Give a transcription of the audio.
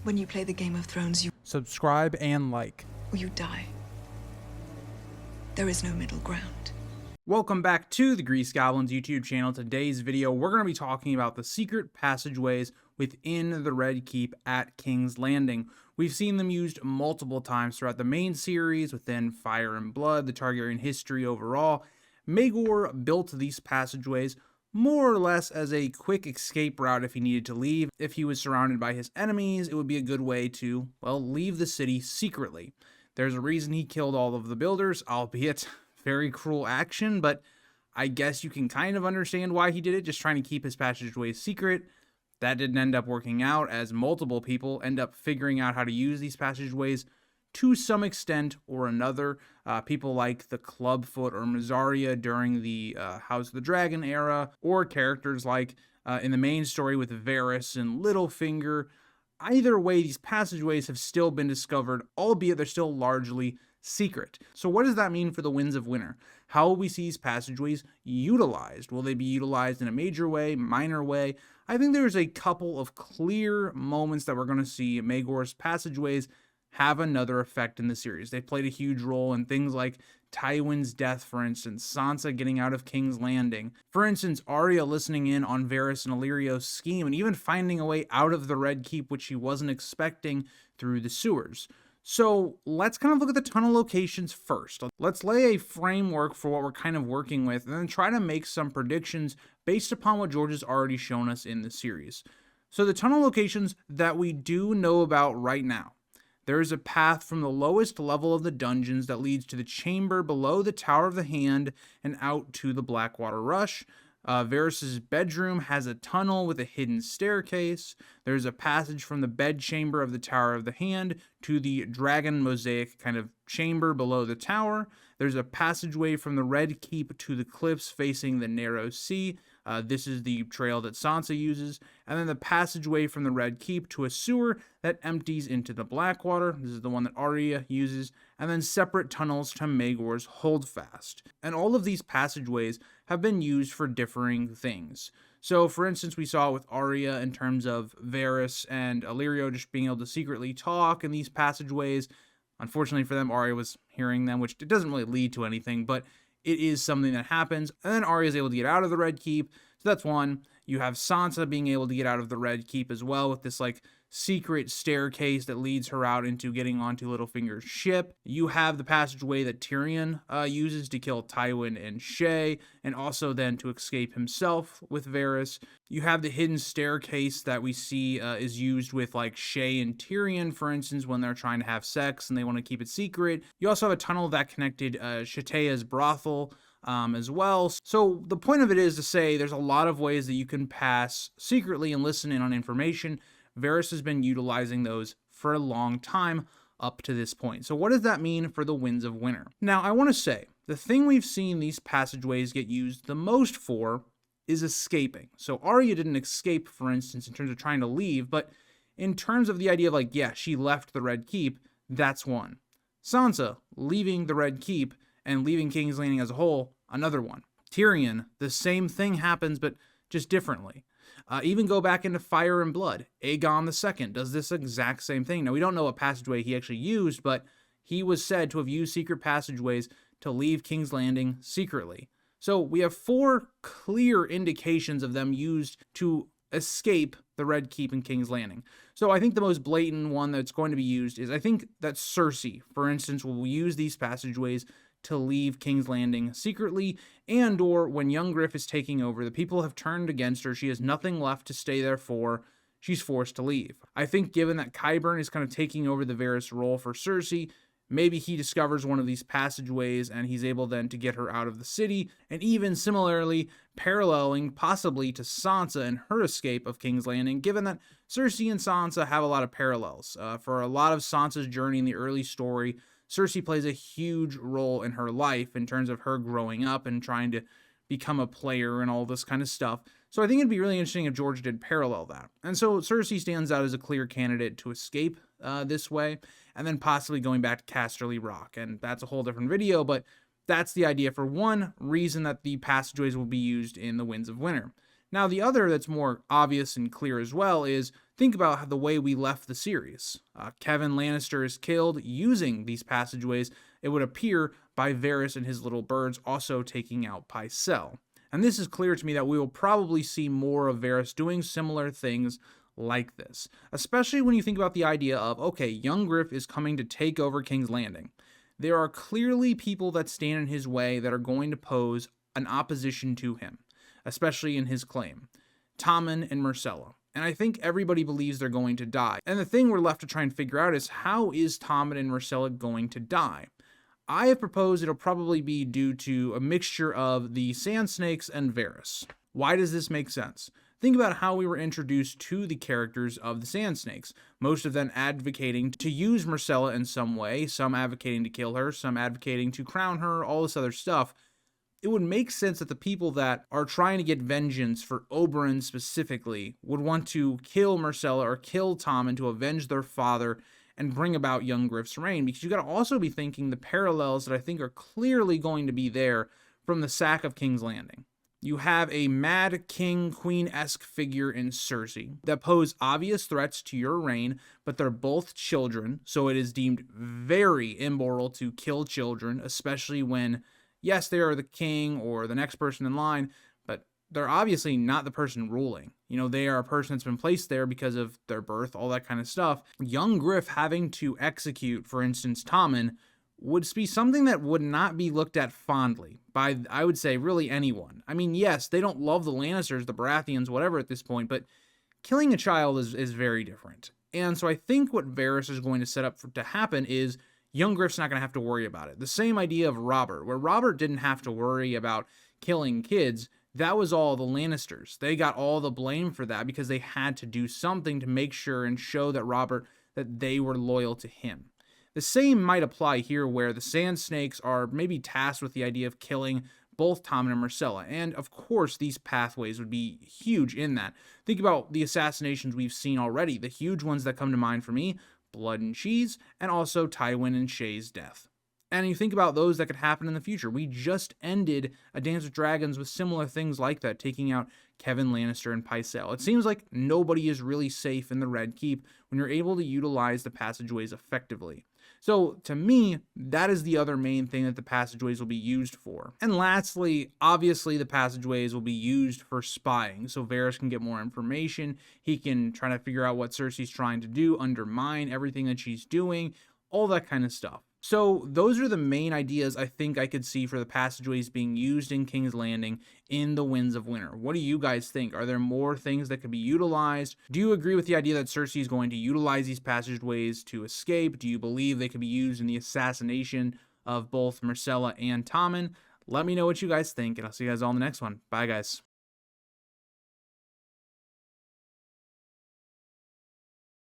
When you play the Game of Thrones, Subscribe and like. you die. There is no middle ground. Welcome back to the Grease Goblins YouTube channel. Today's video, we're going to be talking about the secret passageways within the Red Keep at King's Landing. We've seen them used multiple times throughout the main series, within Fire and Blood, the Targaryen history overall. Maegor built these passageways more or less as a quick escape route if he needed to leave. If he was surrounded by his enemies, it would be a good way to, well, leave the city secretly. There's a reason he killed all of the builders, albeit very cruel action, but I guess you can kind of understand why he did it, just trying to keep his passageways secret. That didn't end up working out, as multiple people end up figuring out how to use these passageways to some extent or another. People like the Clubfoot or Mysaria during the House of the Dragon era, or characters like in the main story with Varys and Littlefinger. Either way, these passageways have still been discovered, albeit they're still largely secret. So what does that mean for the Winds of Winter? How will we see these passageways utilized? Will they be utilized in a major way, minor way? I think there's a couple of clear moments that we're going to see Maegor's passageways have another effect in the series. They played a huge role in things like Tywin's death, for instance, Sansa getting out of King's Landing, for instance, Arya listening in on Varys and Illyrio's scheme, and even finding a way out of the Red Keep, which she wasn't expecting, through the sewers. So let's kind of look at the tunnel locations first. Let's lay a framework for what we're kind of working with, and then try to make some predictions based upon what George has already shown us in the series. So the tunnel locations that we do know about right now. There is a path from the lowest level of the dungeons that leads to the chamber below the Tower of the Hand and out to the Blackwater Rush. Varys' bedroom has a tunnel with a hidden staircase. There's a passage from the bedchamber of the Tower of the Hand to the dragon mosaic kind of chamber below the tower. There's a passageway from the Red Keep to the cliffs facing the narrow sea. This is the trail that Sansa uses. And then the passageway from the Red Keep to a sewer that empties into the Blackwater. This is the one that Arya uses. And then separate tunnels to Maegor's Holdfast. And all of these passageways have been used for differing things. So, for instance, we saw with Arya in terms of Varys and Illyrio just being able to secretly talk in these passageways. Unfortunately for them, Arya was hearing them, which it doesn't really lead to anything, but it is something that happens. And then Arya is able to get out of the Red Keep. So that's one. You have Sansa being able to get out of the Red Keep as well with this like secret staircase that leads her out into getting onto Littlefinger's ship. You have the passageway that Tyrion uses to kill Tywin and Shae, and also then to escape himself with Varys. You have the hidden staircase that we see is used with like Shae and Tyrion, for instance, when they're trying to have sex and they want to keep it secret. You also have a tunnel that connected Shatea's brothel as well. So the point of it is to say there's a lot of ways that you can pass secretly and listen in on information. Varys has been utilizing those for a long time up to this point. So what does that mean for the Winds of Winter? Now, I want to say, the thing we've seen these passageways get used the most for is escaping. So Arya didn't escape, for instance, in terms of trying to leave, but in terms of the idea of like, yeah, she left the Red Keep, that's one. Sansa leaving the Red Keep and leaving King's Landing as a whole, another one. Tyrion, the same thing happens, but just differently. Even go back into Fire and Blood. Aegon II does this exact same thing. Now, we don't know what passageway he actually used, but he was said to have used secret passageways to leave King's Landing secretly. So we have 4 clear indications of them used to escape the Red Keep and King's Landing. So I think the most blatant one that's going to be used is, I think that Cersei, for instance, will use these passageways to leave King's Landing secretly, and or when young Griff is taking over, the people have turned against her, she has nothing left to stay there for, she's forced to leave. I think given that Qyburn is kind of taking over the Varys role for Cersei, maybe he discovers one of these passageways and he's able then to get her out of the city, and even similarly paralleling possibly to Sansa and her escape of King's Landing, given that Cersei and Sansa have a lot of parallels. For a lot of Sansa's journey in the early story, Cersei plays a huge role in her life in terms of her growing up and trying to become a player and all this kind of stuff. So I think it'd be really interesting if George did parallel that. And so Cersei stands out as a clear candidate to escape this way, and then possibly going back to Casterly Rock. And that's a whole different video, but that's the idea for one reason that the passageways will be used in the Winds of Winter. Now, the other that's more obvious and clear as well is think about the way we left the series. Kevin Lannister is killed using these passageways, it would appear, by Varys and his little birds also taking out Pycelle. And this is clear to me that we will probably see more of Varys doing similar things like this, especially when you think about the idea of, okay, young Griff is coming to take over King's Landing. There are clearly people that stand in his way that are going to pose an opposition to him, especially in his claim. Tommen and Myrcella. And I think everybody believes they're going to die. And the thing we're left to try and figure out is, how is Tommen and Myrcella going to die? I have proposed it'll probably be due to a mixture of the Sand Snakes and Varys. Why does this make sense? Think about how we were introduced to the characters of the Sand Snakes, most of them advocating to use Myrcella in some way, some advocating to kill her, some advocating to crown her, all this other stuff. It would make sense that the people that are trying to get vengeance for Oberyn specifically would want to kill Myrcella or kill Tommen to avenge their father and bring about young Griff's reign, because you got to also be thinking the parallels that I think are clearly going to be there from the sack of King's Landing. You have a mad king, queen-esque figure in Cersei that pose obvious threats to your reign, but they're both children, so it is deemed very immoral to kill children, especially when, yes, they are the king or the next person in line, but they're obviously not the person ruling. They are a person that's been placed there because of their birth, all that kind of stuff. Young Griff having to execute, for instance, Tommen, would be something that would not be looked at fondly by, I would say, really anyone. I mean, yes, they don't love the Lannisters, the Baratheons, whatever at this point, but killing a child is very different. And so I think what Varys is going to set up to happen is young Griff's not going to have to worry about it. The same idea of Robert, where Robert didn't have to worry about killing kids. That was all the Lannisters. They got all the blame for that because they had to do something to make sure and show that they were loyal to him. The same might apply here, where the Sand Snakes are maybe tasked with the idea of killing both Tommen and Myrcella, and of course these pathways would be huge in that. Think about the assassinations we've seen already. The huge ones that come to mind for me, Blood and Cheese, and also Tywin and Shay's death. And you think about those that could happen in the future. We just ended A Dance with Dragons with similar things like that, taking out Kevin Lannister and Pycelle. It seems like nobody is really safe in the Red Keep when you're able to utilize the passageways effectively. So to me, that is the other main thing that the passageways will be used for. And lastly, obviously the passageways will be used for spying. So Varys can get more information. He can try to figure out what Cersei's trying to do, undermine everything that she's doing, all that kind of stuff. So those are the main ideas I think I could see for the passageways being used in King's Landing in the Winds of Winter. What do you guys think? Are there more things that could be utilized? Do you agree with the idea that Cersei is going to utilize these passageways to escape? Do you believe they could be used in the assassination of both Myrcella and Tommen? Let me know what you guys think, and I'll see you guys all in the next one. Bye, guys.